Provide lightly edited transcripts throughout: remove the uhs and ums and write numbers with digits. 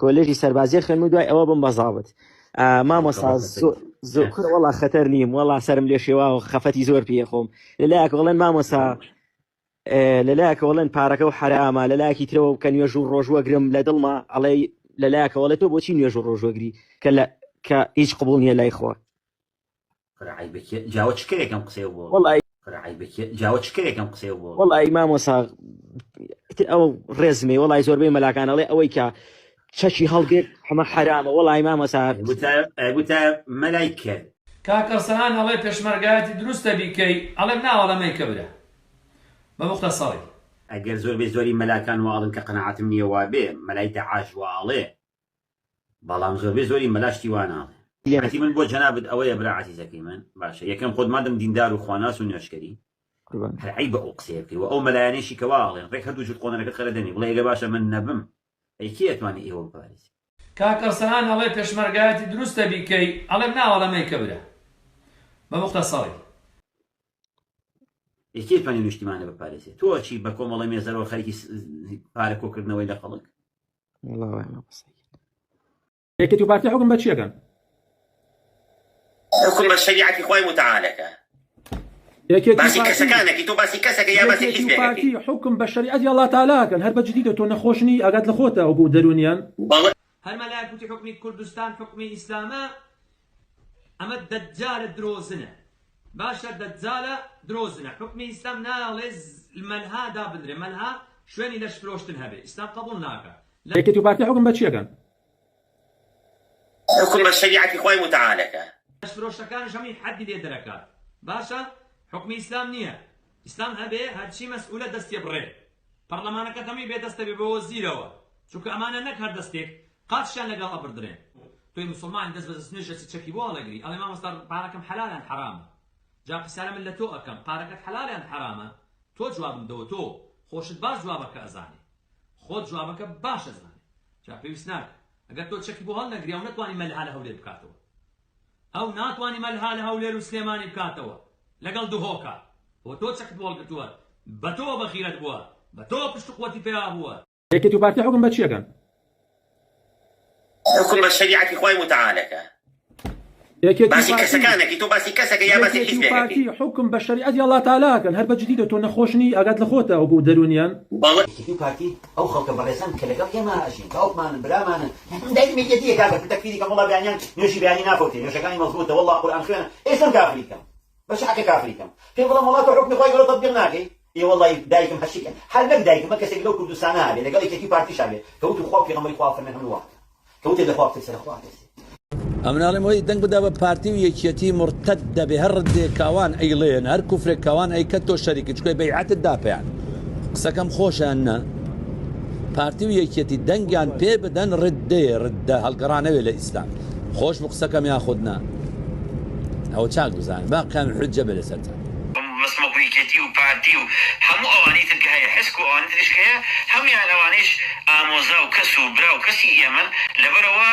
کۆلێژی سەربازیە خوێنم و دوای ئەوە بم بەزاوت مامۆستا زۆر وەڵا خەتەر نیم وەڵا سرم لێ شێوا و خەفەتی زۆر پێ خۆم لەلایەک وەڵێن مامۆستا لەلایەکە وەڵێن پارەکە و حرامە لەلایەکی ترەوە کە نوێژ و ڕۆژوەگرم لە دڵما ئەڵێ لەلایەکە وەڵێ تۆ بۆچی نوێژ و ڕۆژوەگری کە هیچ قبول نییە لای خۆ جاوە چکرێکم قسێ بۆ جاوە چکرێکم قسێ بۆ وەڵی مامۆسا ئەو ڕێزمێ وەڵی زۆربەی مەلاکانەڵێ ئەوەی کە چەشی هەڵگرێت هەمە حرامە وەڵی مامۆسا گوتە مەلای کرد کاکەسەنان ئەڵێ پێشمەرگایەتی دروستە بیکەی ئەڵێم ناوەڵەمەی کە برە بە مختصەڵی ئەگەر زۆری مەلاکان واڵن کە قەناعەتم نییە وا بێ مەلای دەعاش واڵێ بەڵام زۆری مەلاشتی واناڵێ یەتی من بۆ جەنابەت ئەوەیە برا عەزیزەکەی من باشە یەکەم خۆت مادەم دیندار و خواناس و نوێشکەری هەعی بە ئەو قسەیە بکەی و ئەو مەلایانێشی کە واڵێن ڕێک هەردوو جوت قۆنەرەکەت خەرەدەنی بڵێ ئەگە باشە من نەبم ئەیکی ئەتوانی ئێوە بپارێزی کاکەسەنان ئەڵێ پێشمەرگایەتی دروستە بیکەی ئەڵێم ناوەڵەمەی کە برە بە مختصەڵی یەکی ئەتوانی نیشتیمانە بپارێزێت تۆ چی بە کۆمەڵی مێزەرەوە خەریکی پارە کۆکردنەوەی لە خەڵک یەکێتی و پارتی حکم بە چیەکەن حکم بە شریعەتی خۆی متعالەکە باسی کەسەکانێکی تۆ باسی کەسەکە یا باسی حیزبێکی حکم بە شریعەتی ئەڵڵا تەعالاکەن هەر بە جدیدە تۆ نەخۆشنی ئاگات لە خۆتە ئەو بۆ دەرونیان هەر مەلایەک گوتی حکمی کوردستان حکمی ئیسلامە ئەمە دەجالە درۆزنە باشە دەجالە درۆزنە حکمی ئیسلام ناڵێ مەلها دابدرێ مەلها شوێنی لەش فرۆشتن هەبێ ئیسلام قبول ناکە یەکێتی و پارتی حکم بە چیەکەن حکم بە شریعەتی خۆی متعالەکە لەش فرۆشتەکانش هەمی حەدی لێ دەرەکات باشە حکمی ئیسلام نییە ئیسلام هەبێ هەرچی مەسئولە دەستی بڕێ پەرلەمانەکە هەمی بێدەستە بێ بە وەزیرەوە چونکە ئەمانە نەک هەر دەستێک قاتشیان لەگەڵ ئەبردرێن توی مسلمان دەست بە دەست نوێژە چەکی بۆ هەڵەگری ئەڵێ مامۆستا پارەکەم حەلالان حرامە جا قسارە من لە تۆ ئەەکەم پارەکەت حەلالان حرامە تۆ جوابم دەوە تۆ خۆشت باش جوابەکە ئەزانێ خۆت جوابەکە باش ئەزانێ جا پێویست ناکە ئەگەر تۆ چەکی بۆ هەڵنەگری ئەو نەتوانی مەلها لە هەولێر بکاتەوە ئەو ناتوانی مەلها لە هەولێر و سلێمانی بکاتەوە لەگەڵ دوهۆکە بۆ تۆ چەکت بۆ هەڵگرتووە بە تۆ بەخیرەت بووە بە تۆ پشت قووەتی پێیا بووە یەکێتی و پارتی حکم بە چیەکەن حکم بە شریعەتی خۆی متعالەکە باسی کەسەکانێکی تۆ باسی کەسەکە یا باسی حیزبێکی حکم بە شریعەتی ئەڵڵا تەعالاکەن هەر بە جدیدە تۆ نەخۆشنی ئاگات لە خۆتە ئەو بۆ دەرونیان یەکێتی و پارتی ئەو خەڵکە بەڕێزان کە لەگەڵ ئێمە ئەژین باوکمانن برامانن دایمێتی کاکە تەکفیری کەم وەڵا بیانیان نوێژی بیانی ناخۆتێ نوێژەکانی مەزبوطە وەڵا قورئان خوێنە ئێستم کافریکەم بەش حەقی کافریکەم پێم بڵێم وەڵا تۆ حکمی خۆی گەورە تەطبیق ناکەی ئێ وەڵی دایکم هەشیکە هەر نەک دایکم کەسێک لەو کوردستانە هەبێ لەگەڵ یەکێتی و پارتیش هەبێ کەوتو خوا پێغەمبەری خوا فەرمێن هەموو وەختە کەوتێ لە خوا بتێ سەر خوا دەسێ ئەمناڵێم وەی دەنگ بدا بە پارتی و یەکێتی مرتد دەبێ هەر ڕدێ کاوان ئەیڵێن هەر کوفرێک کاوان ئەیکە تۆ شەریکی چکۆی بەیعەتت داپەیان قسەکەم خۆشیان نە پارتی و یەکێتی دەنگیان پێ بدەن ڕدە هەڵگەڕانەوێ لە ئیسلام خۆش بە قسەکەم یاخودنا ئەوە چاک بزانن باقیان حجە بێ لەسەرتان مسموقیەتی و پارتی و هەموو ئەوانەی تر کە هەیە حزب و ئەوانەی تریش کە هەیە هەمویان ئەوانەیش ئامۆزا و کەس و برا و کەسی ئێمەن لەبەرەوە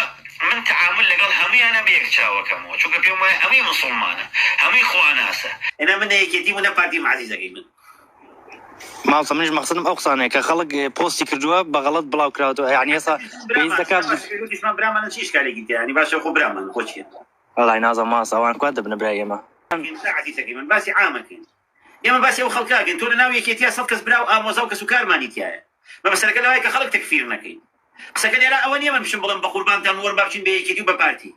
من تعامل لەگەڵ هەمویانە بە یەک چاوەکەمەوە چونکە پێم وایە هەمووی مسلمانە هەمووی خواناسە ئێنا من یەکێتی و نە پارتیم عەزیزەکەی من ماوسە منیش مەقسەدم ئەو قسانەیە کە خەڵک پۆستی کردووە بە غەڵەت بڵاو کراوەتەوە یعنی ئێستا پێویست دەکات برامانە چی ئیشکالێکی تێ ینی باشە خۆ برامان خۆ چییە وەڵای نازانم ماس ئەوان کوات دەبنە برای ئێمە عەزیزەکەی من باسی عامەکەین ئێمە باسی ئەو خەڵکاکەین تۆ لە ناو یەکێتیە سەد کەس برا و ئامۆزا و کەس و کارمانی تایە بە مەسەلەکە لەوایە کە خەڵک تەکفیر نەکەین قسەکە لێرە ئەوە نییە من بشم بڵێم بە قوربانتان وەرن با بچین بە یەکێتی و بە پارتی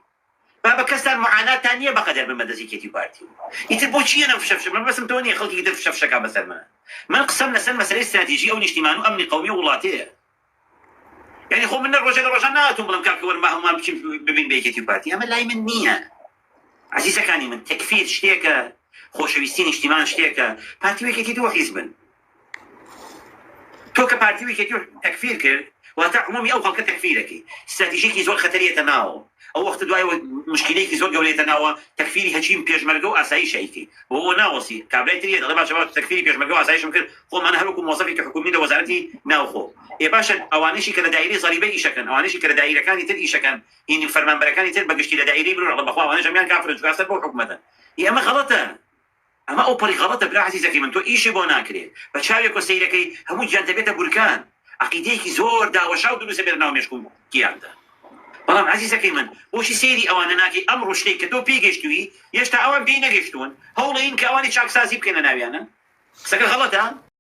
با بە کەستان معاناتان نییە بەقەدەر بن بەدەست یەکێتی و پارتی ئیتر بۆ چییە نەو فشەفشە من بەسم تۆ نییە خەڵکی تر فشەفشەکە بەسەر من قسەم لەسەر مەسەلەی استراتیژی ئەو نیشتیمان و ئەمنی قەومی وڵاتەیە یعنی خۆ من ڕۆژە لە ڕۆژان ناتوان بڵێم کاکە وەرن با هەمومان بچین ببین بە یەکێتی و پارتی ئەمە لای من نییە عەزیزەکانی من تەکفیر شتێکە خۆشەویستی نیشتیمان شتێکە پارتی و یەکێتی و حیزبن تۆ کە پارتی و یەکێتی و تەکفیر کرد واتە عمومی ئەو خەڵکە تەکفیرەکەی استراتیژیەکی زۆر خەتەریەتە ناوە ئەو وەختە دوایەوە مشکلەیەکی زۆر گەورەیەتە ناوە تەکفیری هەچیم پێشمەرگە و ئاسایشەیەکی بۆ ئەوە ناوەسی کابرای تریە دەڵێ باشە تەکفیری پێشمەرگە و ئاسایشم کرد خۆمانە هەروەکو مۆزەفێکی حکومی لە وەزارەتی ناوخۆ باشە ئەوانەشی کە لە دایرەی زەریبەی ئیشەکەن ئەوانەشی کە لە دایرەکانی تر ئیشەکەن هینی فەرمانبەرەکانی تر بەگشتی لە دایرەی بڕۆ بەخوا ئەوانەش هەمیان کافرن چونکە ئەسەر بۆ حکومەتە ئەمە غەڵەتە ئەمە ئەو پەڕی غەڵەتە برا عەزیزەکەی من تۆ ئیشی بۆ ناکرێت بە چاوێک و سەیرەکەی هەموو گیان دەبێتە بورکان عقیدەیەکی زۆر داوەشاو دروستە بێت ناو مێشک و گیاندا. بەڵام عزیزەکەی من بۆچی سێری ئەوانە ناکەی ئەمڕۆ شتێک کە تۆ پێگەشتووی هێشتا ئەوان پێی نەگەشتوون هەوڵە این کە ئەوانی چاکسازی بکەنە ناویانە قسەکە غەڵەتە